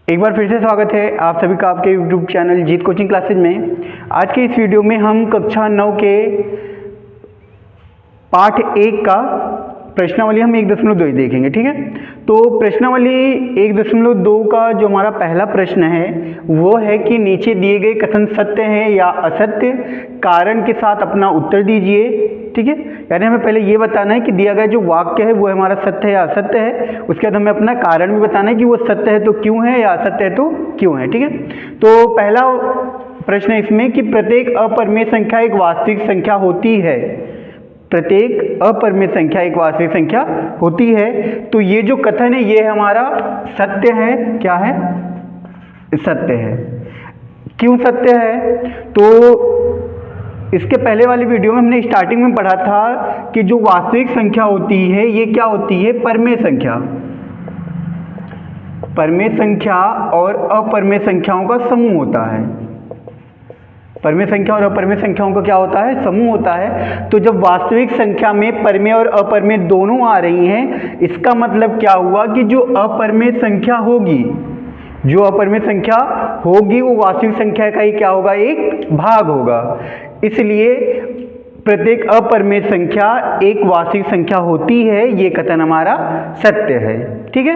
एक बार फिर से स्वागत है आप सभी का आपके YouTube चैनल जीत कोचिंग क्लासेज में। आज के इस वीडियो में हम कक्षा 9 के पाठ 1 का प्रश्नावली हम 1.2 देखेंगे, ठीक है। तो प्रश्नावली 1.2 का जो हमारा पहला प्रश्न है वो है कि नीचे दिए गए कथन सत्य है या असत्य, कारण के साथ अपना उत्तर दीजिए, ठीक है। यानी हमें पहले ये बताना है कि दिया गया जो वाक्य है वो हमारा सत्य है या असत्य है, उसके बाद हमें अपना कारण भी बताना है कि वो सत्य है तो क्यों है या असत्य है तो क्यों है, ठीक है। तो पहला प्रश्न है इसमें कि प्रत्येक अपरिमेय संख्या एक वास्तविक संख्या होती है। प्रत्येक अपरिमेय संख्या एक वास्तविक संख्या होती है। तो ये जो कथन है ये हमारा सत्य है। क्या है? सत्य है। क्यों सत्य है? तो इसके पहले वाली वीडियो में हमने स्टार्टिंग में पढ़ा था कि जो वास्तविक संख्या होती है ये क्या होती है? परमेय संख्या। परमेय संख्या और अपरिमेय संख्याओं का समूह होता है। परमेय संख्या और अपरिमेय संख्याओं का क्या होता है? समूह होता है। तो जब वास्तविक संख्या में परमेय और अपरिमेय दोनों आ रही हैं, इसका मतलब क्या हुआ कि जो अपरिमेय संख्या होगी, जो अपरिमेय संख्या होगी वो वास्तविक संख्या का ही क्या होगा? एक भाग होगा। इसलिए प्रत्येक अपरिमेय संख्या एक वास्तविक संख्या होती है, ये कथन हमारा सत्य है, ठीक है।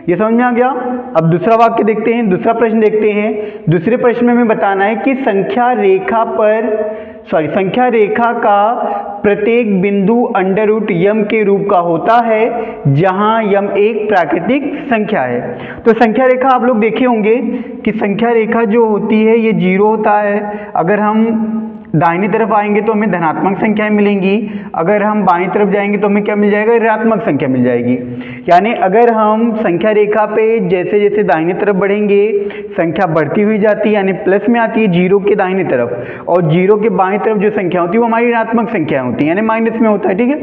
ये समझ में आ गया। अब दूसरा वाक्य देखते हैं, दूसरा प्रश्न देखते हैं। दूसरे प्रश्न में हमें बताना है कि संख्या रेखा का प्रत्येक बिंदु अंडर रूट यम के रूप का होता है, जहां यम एक प्राकृतिक संख्या है। तो संख्या रेखा आप लोग देखे होंगे कि संख्या रेखा जो होती है ये 0 होता है। अगर हम दाहिनी तरफ आएंगे तो हमें धनात्मक संख्याएं मिलेंगी, अगर हम बाईं तरफ जाएंगे तो हमें क्या मिल जाएगा? ऋणात्मक संख्या मिल जाएगी। यानी अगर हम संख्या रेखा पे जैसे जैसे दाहिनी तरफ बढ़ेंगे संख्या बढ़ती हुई जाती है, यानी प्लस में आती है 0 के दाहिनी तरफ, और 0 के बाईं तरफ जो संख्या होती है वो हमारी ऋणात्मक संख्या होती है, यानी माइनस में होता है, ठीक है।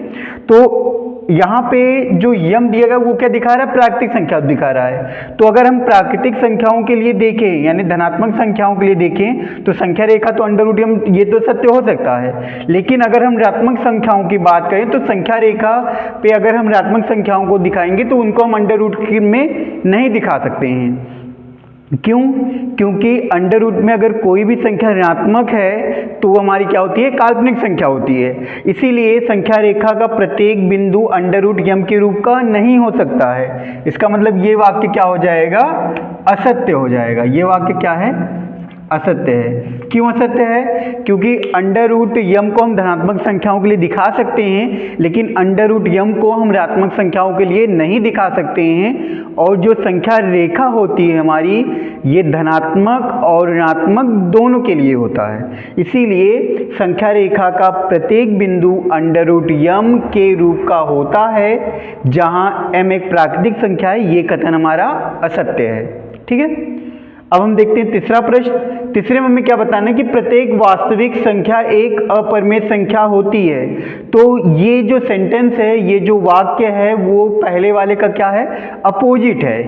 तो यहाँ पे जो यम दिया गया वो क्या दिखा रहा है? प्राकृतिक संख्या दिखा रहा है। तो अगर हम प्राकृतिक संख्याओं के लिए देखें, यानी धनात्मक संख्याओं के लिए देखें, तो संख्या रेखा तो अंडर रूट यम ये तो सत्य हो सकता है। लेकिन अगर हम ऋणात्मक संख्याओं की बात करें तो संख्या रेखा पे अगर हम ऋणात्मक संख्याओं को दिखाएंगे तो उनको हम अंडर रूट में नहीं दिखा सकते हैं। क्यों? क्योंकि अंडर रूट में अगर कोई भी संख्या ऋणात्मक है तो वो हमारी क्या होती है? काल्पनिक संख्या होती है। इसीलिए संख्या रेखा का प्रत्येक बिंदु अंडर रूट यम के रूप का नहीं हो सकता है। इसका मतलब ये वाक्य क्या हो जाएगा? असत्य हो जाएगा। ये वाक्य क्या है? असत्य है। क्यों असत्य है? क्योंकि अंडर रूट यम को हम धनात्मक संख्याओं के लिए दिखा सकते हैं, लेकिन अंडर रूट यम को हम ऋणात्मक संख्याओं के लिए नहीं दिखा सकते हैं। और जो संख्या रेखा होती है हमारी, ये धनात्मक और ऋणात्मक दोनों के लिए होता है। इसीलिए संख्या रेखा का प्रत्येक बिंदु अंडर रूट यम के रूप का होता है, जहां m एक प्राकृतिक संख्या है। ये कथन हमारा असत्य है, ठीक है। अब हम देखते हैं तीसरा प्रश्न। तीसरे में हमें क्या बताना है कि प्रत्येक वास्तविक संख्या एक अपरिमेय संख्या होती है। तो ये जो सेंटेंस है, ये जो वाक्य है वो पहले वाले का क्या है? अपोजिट है।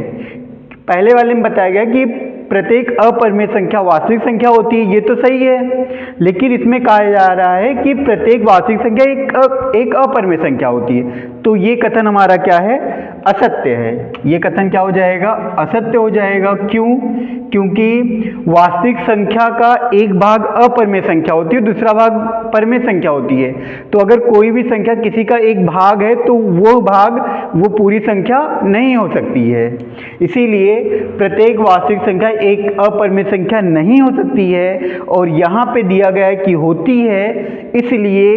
पहले वाले में बताया गया कि प्रत्येक अपरिमेय संख्या वास्तविक संख्या होती है, ये तो सही है। लेकिन इसमें कहा जा रहा है कि प्रत्येक वास्तविक संख्या एक अपरिमेय संख्या होती है। तो ये कथन हमारा क्या है? असत्य है। ये कथन क्या हो जाएगा? असत्य हो जाएगा। क्यों? क्योंकि वास्तविक संख्या का एक भाग अपरिमेय संख्या होती है, दूसरा भाग परिमेय संख्या होती है। तो अगर कोई भी संख्या किसी का एक भाग है तो वो पूरी संख्या नहीं हो सकती है। इसीलिए प्रत्येक वास्तविक संख्या एक अपरिमेय संख्या नहीं हो सकती है, और यहाँ पे दिया गया है कि होती है, इसलिए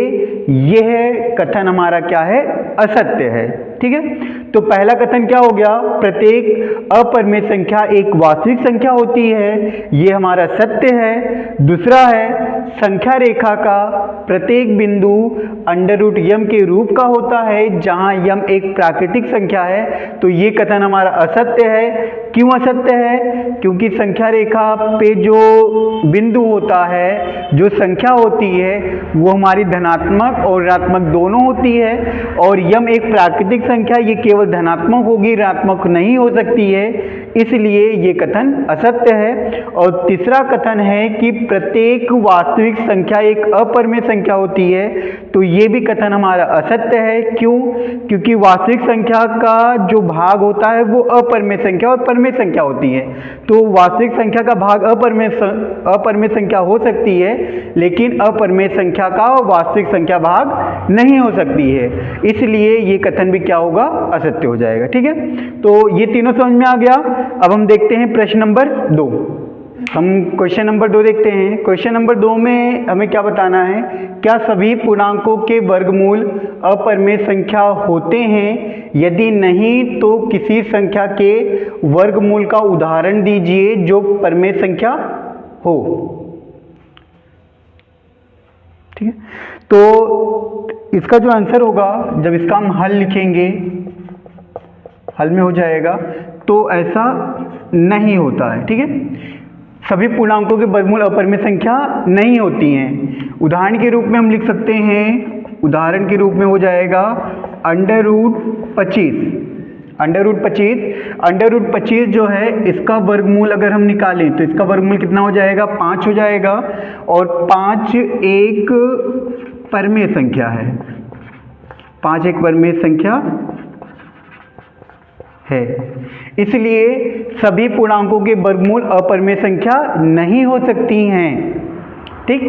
यह कथन हमारा क्या है? असत्य है, ठीक है। तो पहला कथन क्या हो गया? प्रत्येक अपरिमेय संख्या एक वास्तविक संख्या होती है, ये हमारा सत्य है। दूसरा है संख्या रेखा का प्रत्येक बिंदु अंडर रूट यम के रूप का होता है, जहां यम एक प्राकृतिक संख्या है। तो ये कथन हमारा असत्य है। क्यों असत्य है? क्योंकि संख्या रेखा पे जो बिंदु होता है, जो संख्या होती है, वो हमारी धनात्मक और ऋणात्मक दोनों होती है, और यम एक प्राकृतिक संख्या, ये केवल धनात्मक होगी, ऋणात्मक नहीं हो सकती है। इसलिए ये कथन असत्य है। और तीसरा कथन है कि प्रत्येक वास्तविक संख्या एक अपरिमेय संख्या होती है, तो ये भी कथन हमारा असत्य है। क्यों? क्योंकि वास्तविक संख्या का जो भाग होता है वो अपरिमेय संख्या और परिमेय संख्या होती है। तो वास्तविक संख्या का भाग अपरिमेय संख्या हो सकती है, लेकिन अपरिमेय संख्या का वास्तविक संख्या भाग नहीं हो सकती है, इसलिए ये कथन भी क्या होगा? असत्य हो जाएगा। ठीक है, तो ये तीनों समझ में आ गया। अब हम देखते हैं प्रश्न नंबर 2। हम क्वेश्चन नंबर 2 देखते हैं। क्वेश्चन नंबर 2 में हमें क्या बताना है? क्या सभी पूर्णांकों के वर्गमूल अपरिमेय संख्या होते हैं? यदि नहीं तो किसी संख्या के वर्गमूल का उदाहरण दीजिए जो परिमेय संख्या हो। ठीक है, तो इसका जो आंसर होगा, जब इसका हम हल लिखेंगे, हल में हो जाएगा, तो ऐसा नहीं होता है। ठीक है, सभी पूर्णांकों के वर्गमूल अपरिमेय संख्या नहीं होती हैं। उदाहरण के रूप में हम लिख सकते हैं, उदाहरण के रूप में हो जाएगा √25। √25 जो है, इसका वर्गमूल अगर हम निकालें तो इसका वर्गमूल कितना हो जाएगा? 5 हो जाएगा। और 5 एक परिमेय संख्या है, 5 एक परिमेय संख्या है, इसलिए सभी पूर्णांकों के वर्गमूल अपरिमेय संख्या नहीं हो सकती हैं। ठीक,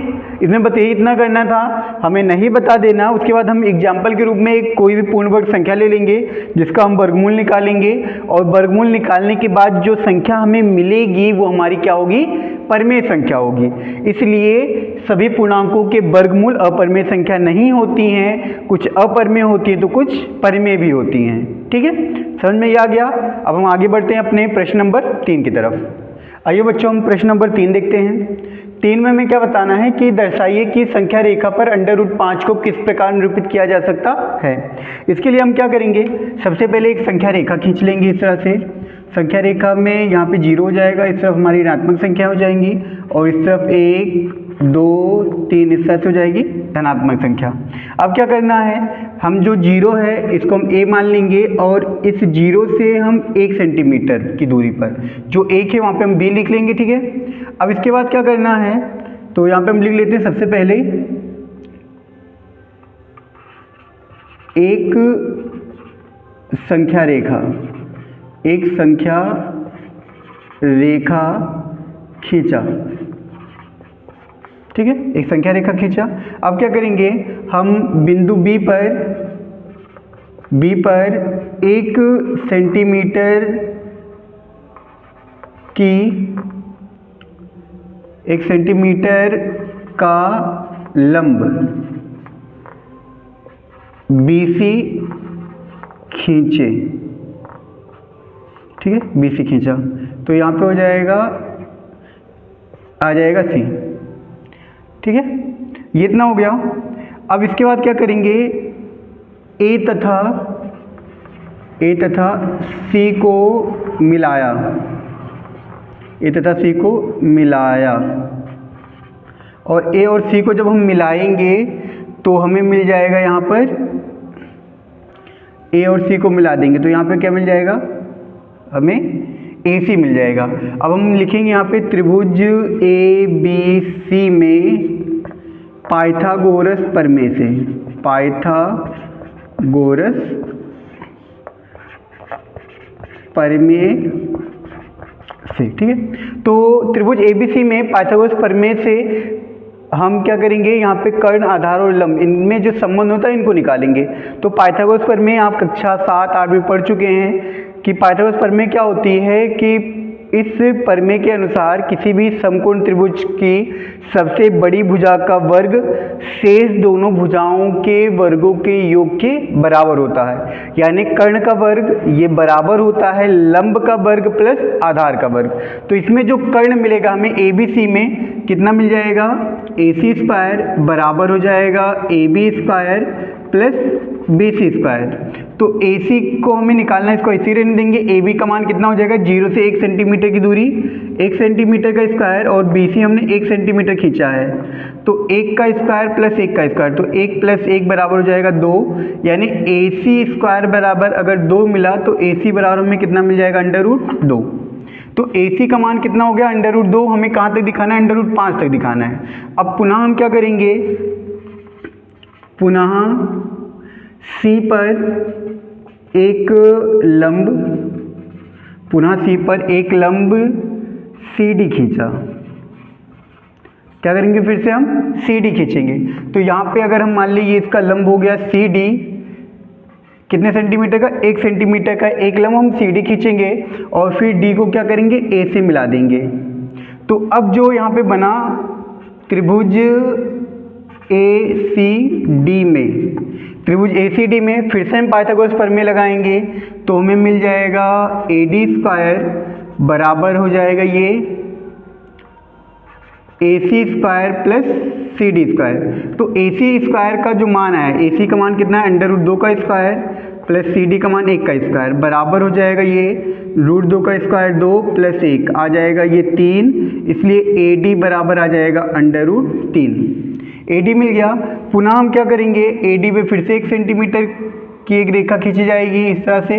इसमें बस यही इतना करना था, हमें नहीं बता देना। उसके बाद हम एग्जाम्पल के रूप में एक कोई भी पूर्ण वर्ग संख्या ले लेंगे जिसका हम वर्गमूल निकालेंगे, और वर्गमूल निकालने के बाद जो संख्या हमें मिलेगी वो हमारी क्या होगी? परिमेय संख्या होगी। इसलिए सभी पूर्णांकों के वर्गमूल अपरिमेय संख्या नहीं होती हैं, कुछ अपरिमेय होती है तो कुछ परिमेय भी होती हैं। ठीक है, समझ में ये आ गया। अब हम आगे बढ़ते हैं अपने प्रश्न नंबर 3 की तरफ। आइए बच्चों, हम प्रश्न नंबर 3 देखते हैं। 3 में हमें क्या बताना है कि दर्शाइए कि संख्या रेखा पर √5 को किस प्रकार निरूपित किया जा सकता है। इसके लिए हम क्या करेंगे? सबसे पहले एक संख्या रेखा खींच लेंगे इस तरह से। संख्या रेखा में यहाँ पे 0 हो जाएगा, इस तरफ हमारी ऋणात्मक संख्या हो जाएंगी, और इस तरफ 1 2 3 इस तरह से हो जाएगी धनात्मक संख्या। अब क्या करना है? हम जो 0 है इसको हम a मान लेंगे, और इस 0 से हम 1 सेंटीमीटर की दूरी पर जो 1 है वहाँ पे हम b लिख लेंगे। ठीक है, अब इसके बाद क्या करना है? तो यहाँ पे हम लिख लेते हैं सबसे पहले एक संख्या रेखा, एक संख्या रेखा खींचा। ठीक है, एक संख्या रेखा खींचा। अब क्या करेंगे? हम बिंदु B पर 1 सेंटीमीटर की 1 सेंटीमीटर का लंब BC खींचे। ठीक है, BC खींचा, तो यहाँ पे हो जाएगा, आ जाएगा C। ठीक है, ये इतना हो गया। अब इसके बाद क्या करेंगे? A तथा C को मिलाया, A तथा C को मिलाया, और A और C को जब हम मिलाएंगे तो हमें मिल जाएगा, यहाँ पर A और C को मिला देंगे तो यहाँ पे क्या मिल जाएगा? हमें AC मिल जाएगा। अब हम लिखेंगे यहाँ पे त्रिभुज ABC में पाइथागोरस प्रमेय से, पाइथागोरस प्रमेय से। ठीक है, तो त्रिभुज ABC में पाइथागोरस प्रमेय से हम क्या करेंगे? यहाँ पे कर्ण, आधार और लंब, इनमें जो संबंध होता है इनको निकालेंगे। तो पाइथागोरस प्रमेय आप कक्षा 7 8 में पढ़ चुके हैं कि पाइथागोरस प्रमेय क्या होती है कि इस प्रमेय के अनुसार किसी भी समकोण त्रिभुज की सबसे बड़ी भुजा का वर्ग शेष दोनों भुजाओं के वर्गों के योग के बराबर होता है। यानी कर्ण का वर्ग ये बराबर होता है लंब का वर्ग प्लस आधार का वर्ग। तो इसमें जो कर्ण मिलेगा हमें ABC में कितना मिल जाएगा? AC स्क्वायर बराबर हो जाएगा AB square plus BC square. तो AC को हमें निकालना है, इसको ऐसे ही रहने देंगे। AB का मान कितना हो जाएगा? 0 से 1 सेंटीमीटर की दूरी, 1 सेंटीमीटर का स्क्वायर, और BC हमने 1 सेंटीमीटर खींचा है तो 1 का स्क्वायर प्लस 1 का स्क्वायर, तो 1 प्लस 1 बराबर हो जाएगा 2। यानी AC स्क्वायर बराबर अगर 2 मिला तो AC बराबर हमें कितना मिल जाएगा? √2। तो AC का मान कितना हो गया √2, हमें कहाँ तक दिखाना है √5 तक दिखाना है। अब पुनः हम क्या करेंगे, पुनः C पर एक लंब, पुनः C पर एक लंब CD खींचा। क्या करेंगे, फिर से हम CD खींचेंगे। तो यहाँ पे अगर हम मान लीजिए इसका लंब हो गया CD, कितने सेंटीमीटर का, 1 सेंटीमीटर का एक लंब हम CD खींचेंगे और फिर D को क्या करेंगे, A से मिला देंगे। तो अब जो यहाँ पे बना त्रिभुज ACD में, त्रिभुज ACD में फिर से हम पाइथागोरस प्रमेय लगाएंगे तो हमें मिल जाएगा AD² बराबर हो जाएगा ये AC² प्लस CD²। तो AC² का जो मान है, AC का मान कितना है √2 का स्क्वायर प्लस CD का मान 1 का स्क्वायर बराबर हो जाएगा ये √2 का स्क्वायर 2 प्लस 1 आ जाएगा ये 3, इसलिए AD बराबर आ जाएगा √3। AD मिल गया। पुनः हम क्या करेंगे, AD पे फिर से 1 सेंटीमीटर की एक रेखा खींची जाएगी इस तरह से,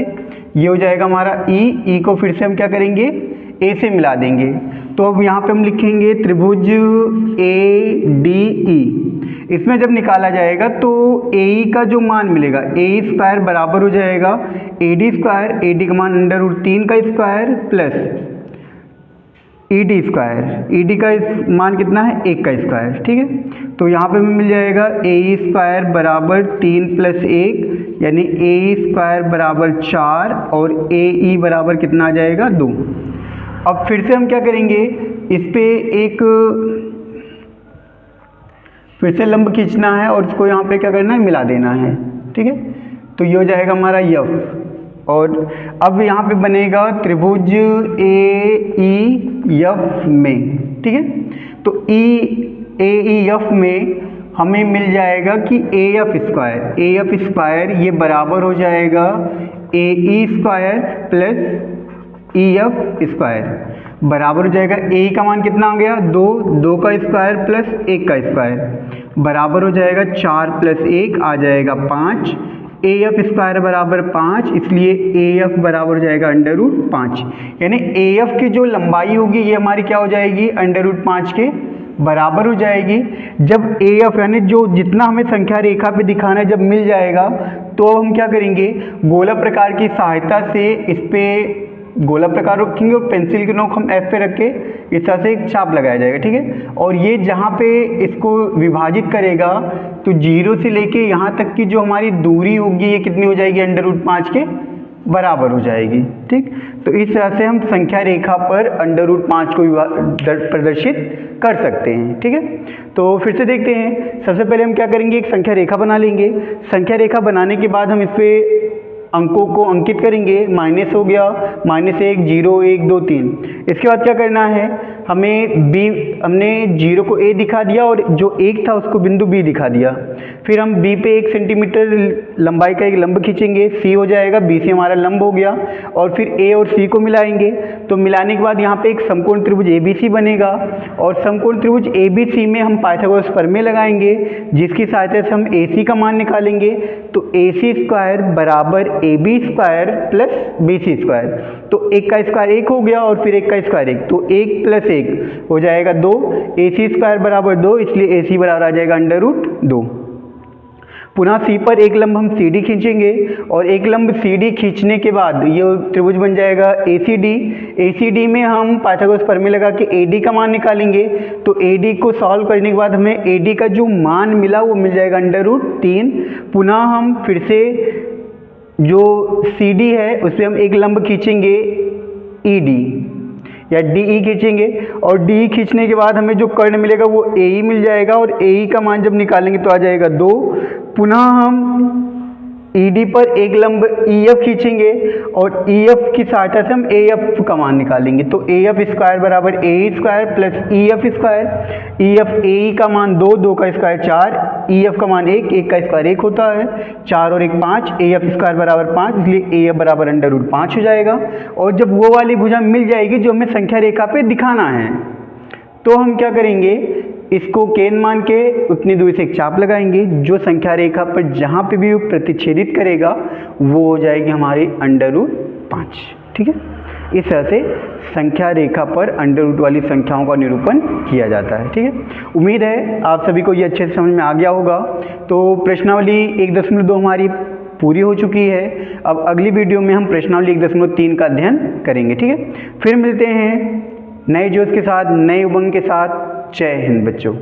ये हो जाएगा हमारा E को फिर से हम क्या करेंगे, A से मिला देंगे। तो अब यहाँ पे हम लिखेंगे त्रिभुज ADE, इसमें जब निकाला जाएगा तो AE का जो मान मिलेगा AE² बराबर हो जाएगा AD², AD का मान √3 का स्क्वायर प्लस ED² का मान कितना है 1 का स्क्वायर, ठीक है। तो यहाँ पे हमें मिल जाएगा AE² बराबर 3 प्लस 1 यानी AE² बराबर 4 और AE बराबर कितना आ जाएगा 2। अब फिर से हम क्या करेंगे, इस पे एक फिर से लंब खींचना है और इसको यहाँ पे क्या करना है, मिला देना है, ठीक है। तो ये हो जाएगा हमारा F, और अब यहाँ पे बनेगा त्रिभुज AEF में, ठीक है। तो AEF में हमें मिल जाएगा कि AF² ये बराबर हो जाएगा AE² प्लस EF² बराबर हो जाएगा AE का मान कितना आ गया 2 का स्क्वायर प्लस 1 का स्क्वायर बराबर हो जाएगा 4 प्लस 1 आ जाएगा 5, AF² बराबर 5, इसलिए AF बराबर हो जाएगा √5, यानी AF की जो लंबाई होगी ये हमारी क्या हो जाएगी √5 के बराबर हो जाएगी। जब AF यानी जो जितना हमें संख्या रेखा पे दिखाना है जब मिल जाएगा तो अब हम क्या करेंगे, गोला प्रकार की सहायता से इस पे गोला प्रकार रखेंगे और पेंसिल की नोक हम F पे रख के इस तरह से एक छाप लगाया जाएगा, ठीक है। और ये जहाँ पे इसको विभाजित करेगा तो 0 से लेके यहाँ तक की जो हमारी दूरी होगी ये कितनी हो जाएगी √5 के बराबर हो जाएगी, ठीक। तो इस तरह से हम संख्या रेखा पर √5 को प्रदर्शित कर सकते हैं, ठीक है। तो फिर से देखते हैं, सबसे पहले हम क्या करेंगे, एक संख्या रेखा बना लेंगे। संख्या रेखा बनाने के बाद हम इस पे अंकों को अंकित करेंगे। माइनस हो गया, -1 0 1 2 3। इसके बाद क्या करना है, हमें B, हमने 0 को A दिखा दिया और जो 1 था उसको बिंदु B दिखा दिया। फिर हम B पे 1 सेंटीमीटर लंबाई का एक लंब खींचेंगे, C हो जाएगा, B से हमारा लंब हो गया। और फिर A और C को मिलाएंगे, तो मिलाने के बाद यहाँ पे एक समकोण त्रिभुज ABC बनेगा और समकोण त्रिभुज ABC में हम पाइथागोरस प्रमेय लगाएंगे जिसकी सहायता से हम AC का मान निकालेंगे। तो AC² बराबर AB² प्लस BC²। तो 1 का स्क्वायर 1 हो गया और फिर 1 का स्क्वायर 1, तो 1 प्लस 1 हो जाएगा 2, AC² बराबर 2, इसलिए AC बराबर आ जाएगा √2। पुनः C पर एक लंब हम CD खींचेंगे और एक लंब CD खींचने के बाद ये त्रिभुज बन जाएगा ACD। ACD में हम पाइथागोरस प्रमेय लगा के AD का मान निकालेंगे। तो AD को सॉल्व करने के बाद हमें AD का जो मान मिला वो मिल जाएगा √3। पुनः हम फिर से जो CD है उस पर हम एक लंब खींचेंगे ED या DE खींचेंगे और DE खींचने के बाद हमें जो कर्ण मिलेगा वो AE मिल जाएगा और AE का मान जब निकालेंगे तो आ जाएगा 2। पुनः हम ED पर एक लंब EF खींचेंगे और EF की सहायता से हम AF का मान निकालेंगे। तो AF² बराबर AE² plus EF²। EF AE का मान 2, 2 का स्क्वायर 4, EF का मान 1, 1 का स्क्वायर 1 होता है, 4 और 1 5, AF² बराबर 5, इसलिए AF बराबर √5 हो जाएगा। और जब वो वाली भुजा मिल जाएगी जो हमें संख्या रेखा पे दिखाना है तो हम क्या करेंगे, इसको केंद्र मान के उतनी दूरी से एक चाप लगाएंगे, जो संख्या रेखा पर जहाँ पे भी वो प्रतिच्छेदित करेगा वो हो जाएगी हमारी √5, ठीक है। इस तरह से संख्या रेखा पर अंडर रूट वाली संख्याओं का निरूपण किया जाता है। ठीक है, उम्मीद है आप सभी को ये अच्छे से समझ में आ गया होगा। तो प्रश्नावली 1.2 हमारी पूरी हो चुकी है। अब अगली वीडियो में हम प्रश्नावली 1.3 का अध्ययन करेंगे। ठीक है, फिर मिलते हैं नए जोश के साथ, नए उमंग के साथ। जय हिंद बच्चों।